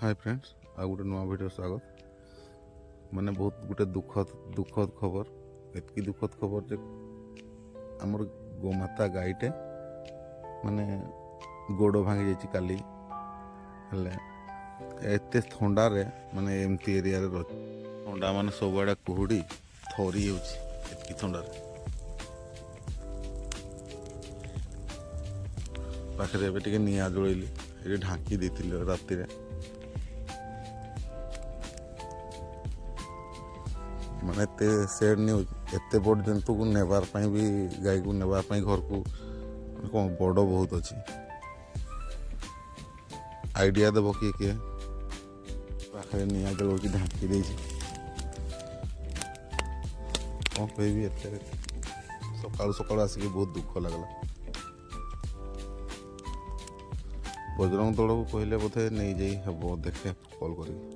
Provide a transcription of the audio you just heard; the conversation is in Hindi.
हाय फ्रेंड्स आ गोटे नुआ वीडियो स्वागत माने बहुत गोटे दुखद खबर एतकी दुखद खबर जे आमर गोमाता गाईटे माने गोड़ भांगी जाइए काली एते थंडा रे माने एमती एरिया रे थंडा माने सबआड़े कुहुड़ी थरी एतकी थंडा पाखे एवं टे निआ जोड़ेली ये ढांकी देती राति माने एते सैड न्यूज एते बड़ जंतु को नेबार भी गाई को नेबार घर को कौन बड़ बहुत अच्छी आइडिया देव किए किए पाखे निआ जल की ढांकी दे कौन कह सका सका आसिक बहुत दुख लगला बजरंग दल को कहले बोधे नहीं जाई हे देखे कॉल करी।